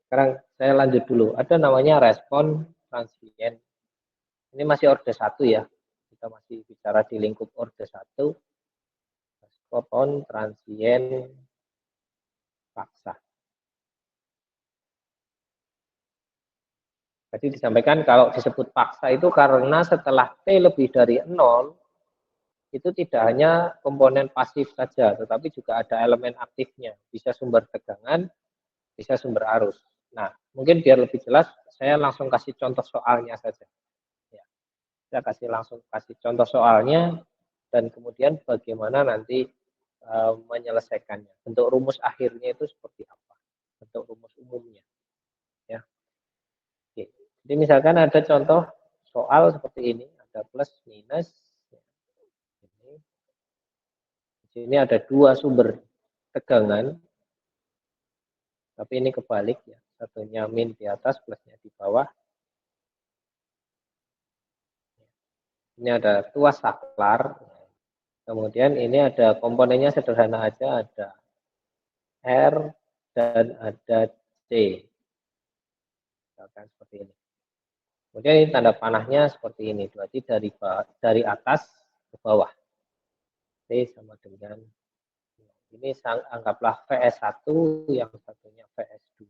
Sekarang saya lanjut dulu. Ada namanya respon transien. Ini masih orde 1 ya. Kita masih bicara di lingkup orde 1. Respon transien paksa. Jadi disampaikan kalau disebut paksa itu karena setelah T lebih dari 0, itu tidak hanya komponen pasif saja, tetapi juga ada elemen aktifnya. Bisa sumber tegangan, bisa sumber arus. Nah, mungkin biar lebih jelas, saya langsung kasih contoh soalnya saja. Ya, saya langsung kasih contoh soalnya, dan kemudian bagaimana nanti menyelesaikannya. Bentuk rumus akhirnya itu seperti apa? Bentuk rumus umumnya. Ya. Oke. Jadi misalkan ada contoh soal seperti ini, ada plus minus. Di sini ada dua sumber tegangan, tapi ini kebalik ya. Satunya min di atas, plusnya di bawah. Ini ada tuas saklar. Kemudian ini ada komponennya sederhana aja, ada R dan ada C. Misalkan seperti ini. Kemudian ini tanda panahnya seperti ini, berarti dari atas ke bawah. T sama dengan ini anggaplah VS1, yang satunya VS2,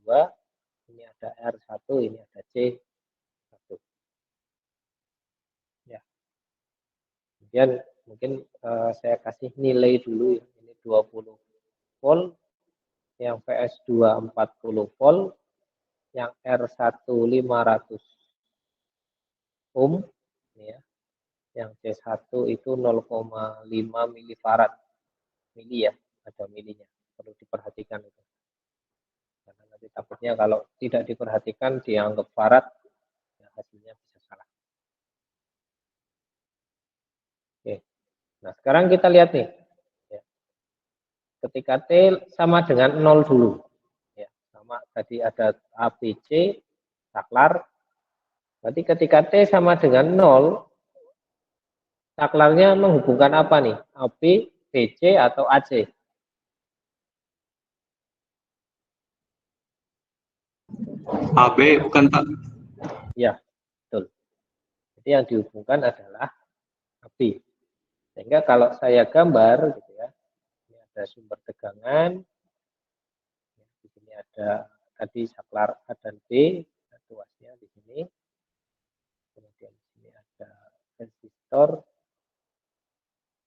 ini ada R1, ini ada C1. Ya. Kemudian mungkin saya kasih nilai dulu ya. Ini 20 volt, yang VS2 40 volt, yang R1 500 ohm ya. Yang C1 itu 0,5 milifarad. Mili ya, ada milinya. Perlu diperhatikan itu. Karena nanti takutnya kalau tidak diperhatikan dianggap farad, ya hasilnya bisa salah. Oke. Nah, sekarang kita lihat nih. Ya. Ketika T sama dengan 0 dulu. Ya, sama tadi ada ABC, saklar. Berarti ketika T sama dengan 0, saklarnya menghubungkan apa nih? AB, BC, atau AC? AB bukan Pak? Ya, betul. Jadi yang dihubungkan adalah AB. Sehingga kalau saya gambar, gitu ya, ini ada sumber tegangan, di sini ada tadi saklar A dan B, tuasnya di sini. Kemudian di sini ada resistor,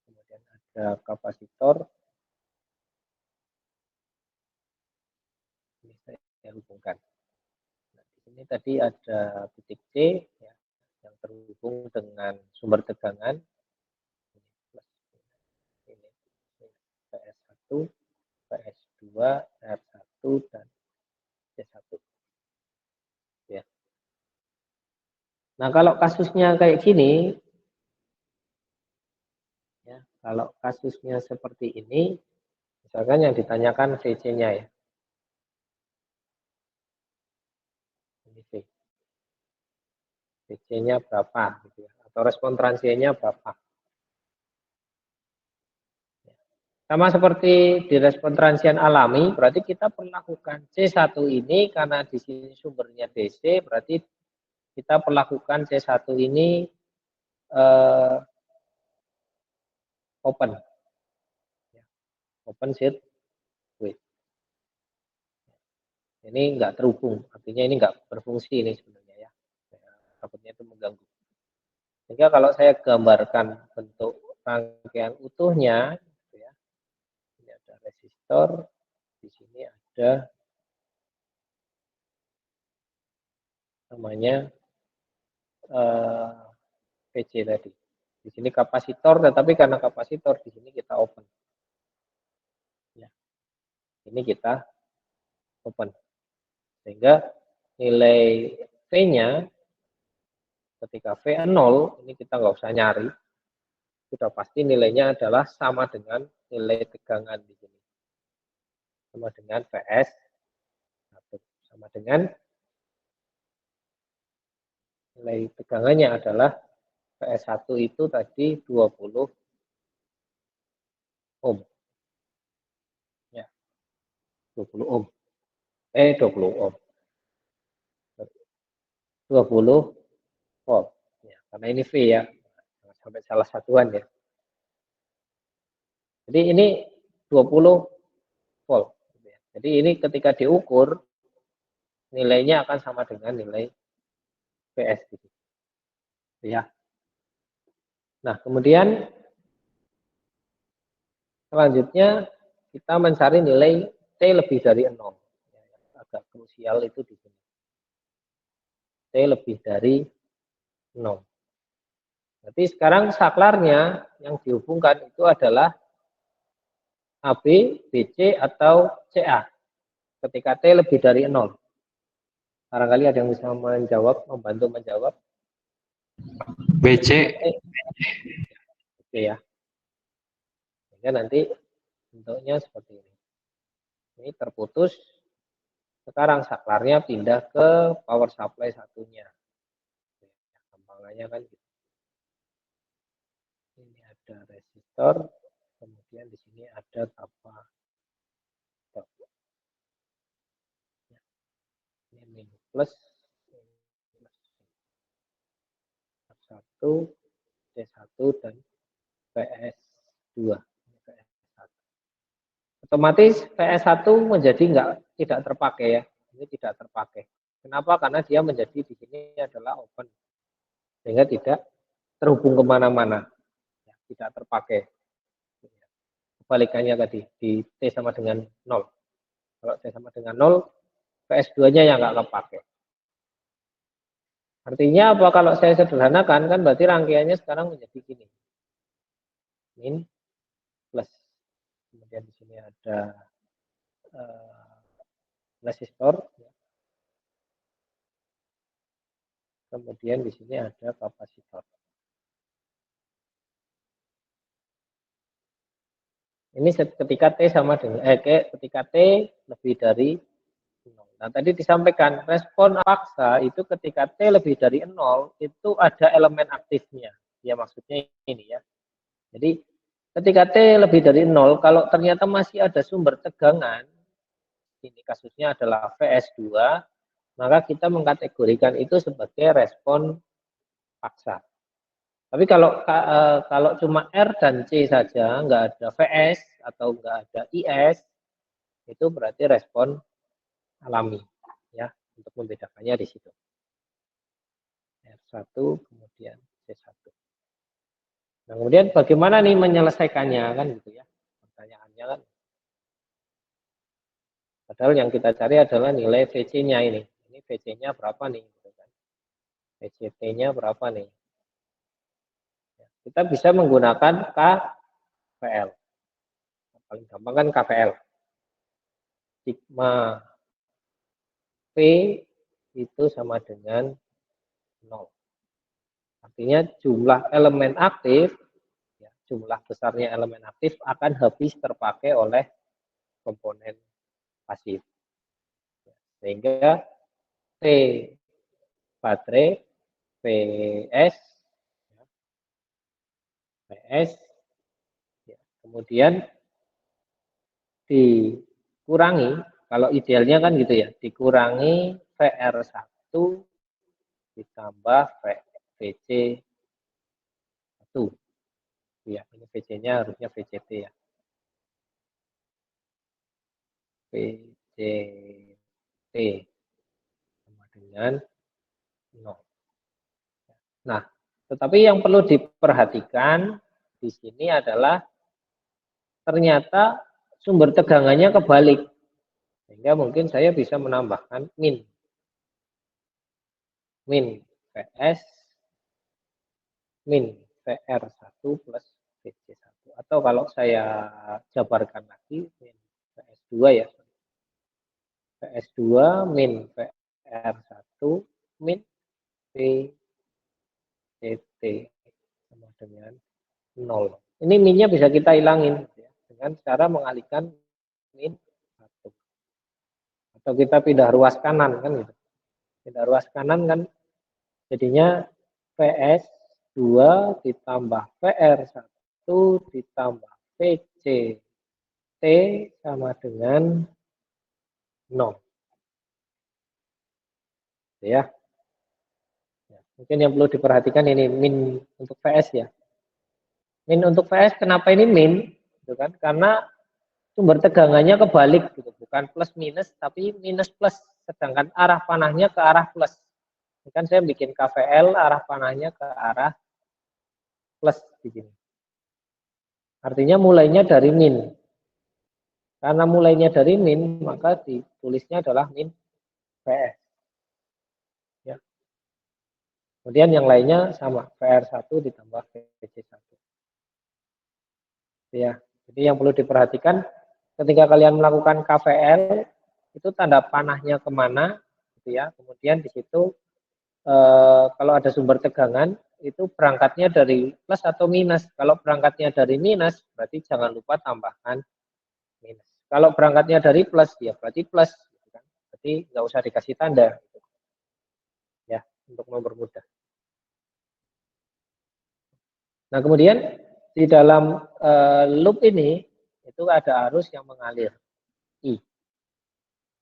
kemudian ada kapasitor. Ini saya hubungkan. Nah, di sini tadi ada titik C ya, yang terhubung dengan sumber tegangan. Ini PS1, PS2, R1, dan C1. Ya. Nah, kalau kasusnya kayak gini, ya, kalau kasusnya seperti ini, misalkan yang ditanyakan VC-nya ya. Ini V. VC-nya berapa gitu ya, atau respon transiennya berapa. Sama seperti di respon transien alami, berarti kita perlakukan C1 ini karena di sini sumbernya DC, berarti kita perlakukan C1 ini open. Open circuit. Ini enggak terhubung, artinya ini enggak berfungsi ini sebenarnya ya. Takutnya itu mengganggu. Sehingga kalau saya gambarkan bentuk rangkaian utuhnya, gitu ya, ini ada resistor, di sini ada namanya PC tadi. Di sini kapasitor, tetapi karena kapasitor di sini kita open. Ya. Ini kita open. Sehingga nilai V-nya ketika V0 ini kita nggak usah nyari. Sudah pasti nilainya adalah sama dengan nilai tegangan di sini. Sama dengan VS. Sama dengan nilai tegangannya adalah PS1 itu tadi 20 ohm. Ya. 20 ohm. 20 ohm. 20 volt. Ya, karena ini V ya, sampai salah satuan ya. Jadi ini 20 volt. Jadi ini ketika diukur, nilainya akan sama dengan nilai PS. Gitu. Ya. Nah, kemudian selanjutnya kita mencari nilai T lebih dari 0. Agak krusial itu di sini. T lebih dari 0. Berarti sekarang saklarnya yang dihubungkan itu adalah AB, BC, atau CA. Ketika T lebih dari 0. Barangkali ada yang bisa menjawab, membantu menjawab. BC. Oke ya. Sehingga nanti bentuknya seperti ini. Ini terputus. Sekarang saklarnya pindah ke power supply satunya. Gampangannya kan gitu. Ini ada resistor, kemudian di sini ada kapacitor. Ini minus plus, R1, C1 dan PS2. Otomatis PS1 menjadi tidak terpakai ya. Ini tidak terpakai. Kenapa? Karena dia menjadi di sini adalah open. Sehingga tidak terhubung kemana-mana. Ya, tidak terpakai. Kebalikannya tadi, di T sama dengan 0. Kalau T sama dengan 0, PS2-nya yang nggak kepakai. Artinya apa? Kalau saya sederhanakan, kan berarti rangkaiannya sekarang menjadi gini. Min plus. Kemudian di sini ada resistor. Kemudian di sini ada kapasitor. Ini ketika T sama dengan ketika T lebih dari 0. Nah, tadi disampaikan respon paksa itu ketika T lebih dari 0 itu ada elemen aktifnya. Ya maksudnya ini ya. Jadi ketika T lebih dari 0 kalau ternyata masih ada sumber tegangan, ini kasusnya adalah VS2, maka kita mengkategorikan itu sebagai respon paksa. Tapi kalau cuma R dan C saja, nggak ada VS atau nggak ada IS, itu berarti respon alami, ya. Untuk membedakannya di situ. R1 kemudian C1. Nah, kemudian bagaimana nih menyelesaikannya kan gitu ya? Pertanyaannya kan. Padahal yang kita cari adalah nilai VC-nya ini. Ini VC-nya berapa nih? VCT-nya berapa nih? Kita bisa menggunakan KVL. Paling gampang kan KVL. Sigma P itu sama dengan 0. Artinya jumlah elemen aktif, ya, jumlah besarnya elemen aktif akan habis terpakai oleh komponen pasif. Sehingga T baterai, PS, ya, kemudian dikurangi, kalau idealnya kan gitu ya, dikurangi VR1 ditambah VC1. Ya, ini VC-nya harusnya VCT ya. VCT sama dengan 0. Nah, tetapi yang perlu diperhatikan di sini adalah ternyata sumber tegangannya kebalik. Sehingga mungkin saya bisa menambahkan min PS min VR1 plus VC1. Atau kalau saya jabarkan lagi min PS2 ya. PS2 min VR1 min VCT sama dengan 0. Ini minnya bisa kita hilangin ya, dengan cara mengalihkan min 1. Atau kita pindah ruas kanan kan gitu. Pindah ruas kanan kan jadinya PS2 ditambah PR1 ditambah VCT sama dengan 0. Ya. Mungkin yang perlu diperhatikan ini min untuk VS ya. Min untuk VS, kenapa ini min? Gitu kan? Karena sumber tegangannya kebalik, gitu. Bukan plus minus, tapi minus plus. Sedangkan arah panahnya ke arah plus. Ini kan saya bikin KVL, arah panahnya ke arah plus di sini. Artinya mulainya dari min. Karena mulainya dari min, maka ditulisnya adalah min VS. Ya. Kemudian yang lainnya sama, VR1 ditambah VC1. Ya. Jadi yang perlu diperhatikan ketika kalian melakukan KVL, itu tanda panahnya kemana, gitu ya. Kemudian di situ kalau ada sumber tegangan, itu berangkatnya dari plus atau minus. Kalau berangkatnya dari minus, berarti jangan lupa tambahkan minus. Kalau berangkatnya dari plus, ya berarti plus. Gitu kan. Berarti nggak usah dikasih tanda. Gitu. Ya, untuk mempermudah. Nah, kemudian di dalam loop ini itu ada arus yang mengalir I.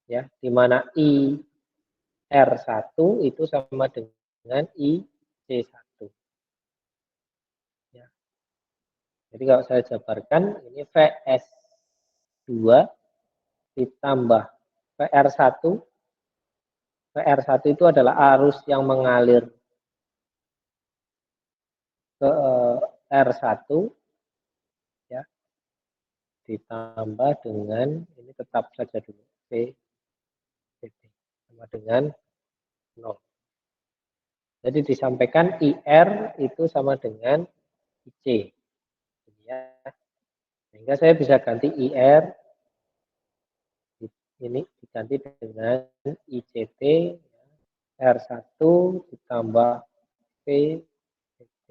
Ya, di mana I R1 itu sama dengan I C1. Ya. Jadi kalau saya jabarkan ini VS2 ditambah VR1. VR1 itu adalah arus yang mengalir ke R1 ya, ditambah dengan ini tetap saja dulu VCT sama dengan 0. Jadi disampaikan IR itu sama dengan IC. Ya. Sehingga saya bisa ganti IR ini diganti dengan ICT R1 ditambah VCT.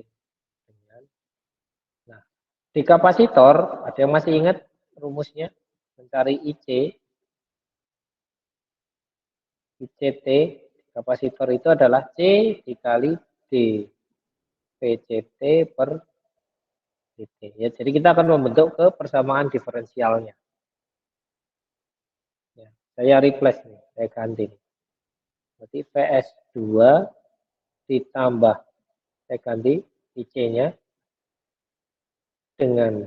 Nah, di kapasitor ada yang masih ingat rumusnya mencari IC, ICT kapasitor itu adalah C dikali D VCT per DT. Ya, jadi kita akan membentuk ke persamaan diferensialnya. Ya, saya replace nih, saya ganti. Berarti VS2 ditambah saya ganti IC-nya dengan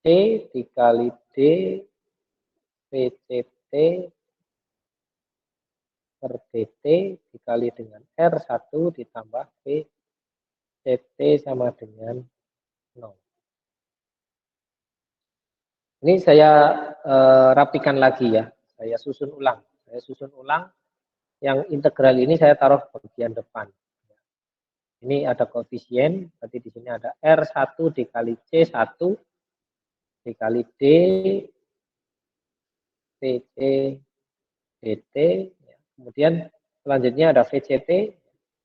C dikali D VCT per DT dikali dengan R1 ditambah VCT sama dengan 0. Ini saya rapikan lagi ya, saya susun ulang. Saya susun ulang, yang integral ini saya taruh bagian depan. Ini ada koefisien, berarti di sini ada R1 dikali C1 dikali D VC DT. Kemudian selanjutnya ada VCT,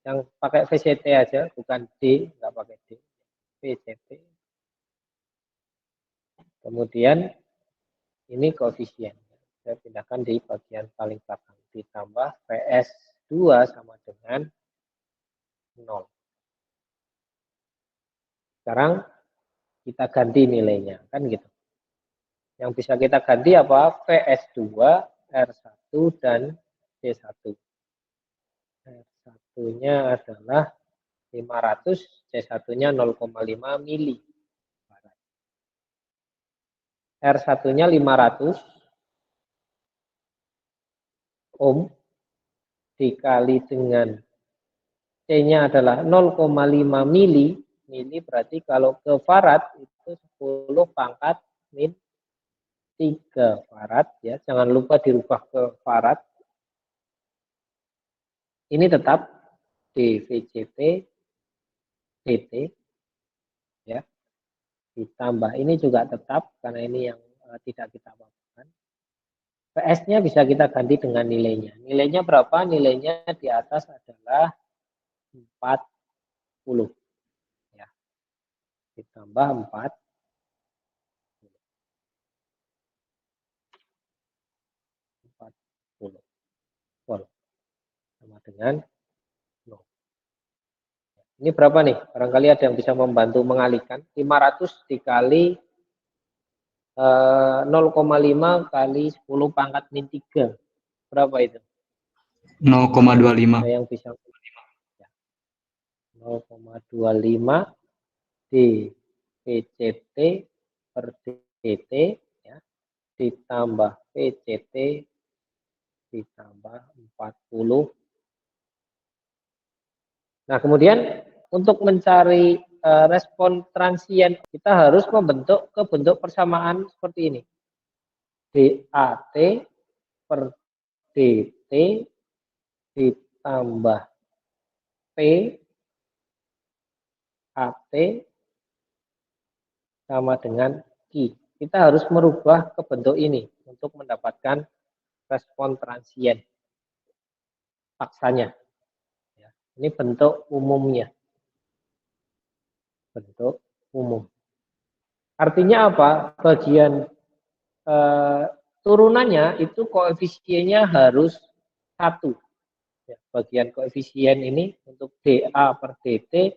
yang pakai VCT aja, bukan D, nggak pakai D. VCT. Kemudian ini koefisien. Saya pindahkan di bagian paling belakang. Ditambah PS2 sama dengan 0. Sekarang kita ganti nilainya, kan gitu. Yang bisa kita ganti apa? VS2, R1, dan C1. R1-nya adalah 500, C1-nya 0,5 mili. R1-nya 500 ohm dikali dengan C-nya adalah 0,5 mili. Mili berarti kalau ke farad itu 10 pangkat min 3 farad ya. Jangan lupa dirubah ke farad. Ini tetap dVCT DT ya. Ditambah ini juga tetap karena ini yang tidak kita apa-apakan. PS-nya bisa kita ganti dengan nilainya. Nilainya berapa? Nilainya di atas adalah 40. Ya. Ditambah 4. 40. Volt. Sama dengan 0. Ini berapa nih? Barangkali ada yang bisa membantu mengalihkan. 500 dikali 0,5 kali 10 pangkat min 3. Berapa itu? 0,25. Ada yang bisa 0,25 D PCT per DT ya, ditambah PCT ditambah 40. Nah, kemudian untuk mencari respon transien kita harus membentuk ke bentuk persamaan seperti ini. DAT per DT ditambah P AT sama dengan Q. Kita harus merubah ke bentuk ini untuk mendapatkan respon transien paksanya. Ya, ini bentuk umumnya. Bentuk umum. Artinya apa? Bagian turunannya itu koefisiennya harus 1. Ya, bagian koefisien ini untuk DA per DT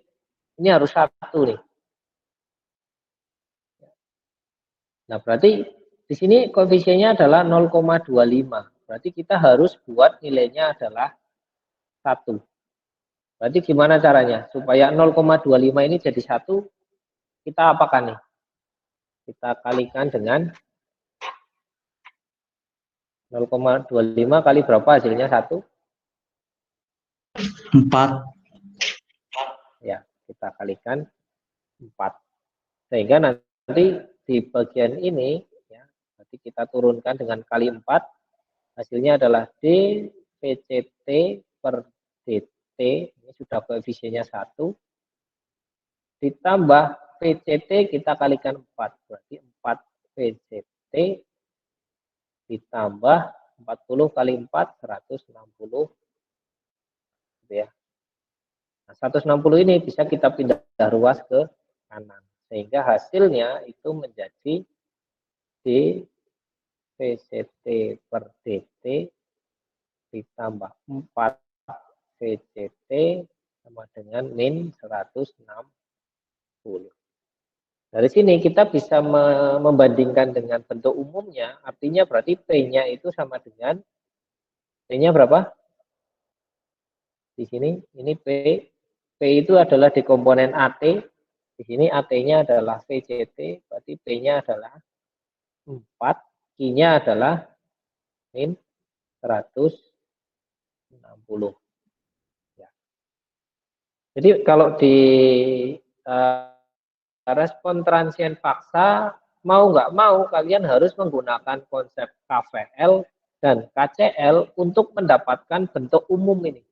ini harus 1 nih. Nah, berarti di sini koefisiennya adalah 0,25. Berarti kita harus buat nilainya adalah 1. Berarti gimana caranya? Supaya 0,25 ini jadi 1, kita apakan nih? Kita kalikan dengan 0,25 kali berapa hasilnya? 1? 4. Ya, kita kalikan 4. Sehingga nanti di bagian ini, ya, nanti kita turunkan dengan kali 4, hasilnya adalah D PCT per DT, ini sudah koefisiennya 1, ditambah PCT kita kalikan 4, berarti 4 PCT ditambah 40 kali 4, 160. Ya. Nah, 160 ini bisa kita pindah ruas ke kanan. Sehingga hasilnya itu menjadi D PCT per DT ditambah 4 PCT sama dengan min 160. Dari sini kita bisa membandingkan dengan bentuk umumnya, artinya berarti P-nya itu sama dengan, P-nya berapa? Di sini, ini P. P itu adalah di komponen AT, di sini AT-nya adalah VCT, berarti P-nya adalah 4, Q-nya adalah min 160. Ya. Jadi kalau di respon transien paksa, mau nggak mau kalian harus menggunakan konsep KVL dan KCL untuk mendapatkan bentuk umum ini.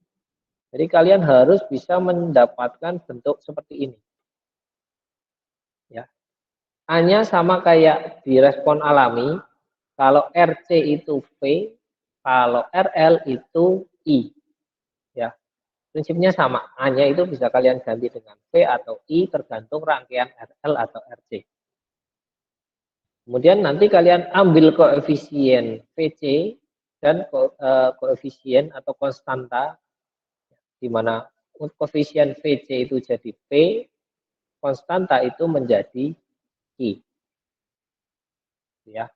Jadi kalian harus bisa mendapatkan bentuk seperti ini. Ya. A-nya sama kayak di respon alami, kalau RC itu V, kalau RL itu I. Ya. Prinsipnya sama, A-nya itu bisa kalian ganti dengan V atau I tergantung rangkaian RL atau RC. Kemudian nanti kalian ambil koefisien VC dan koefisien atau konstanta, di mana koefisien VC itu jadi P, konstanta itu menjadi I. Ya.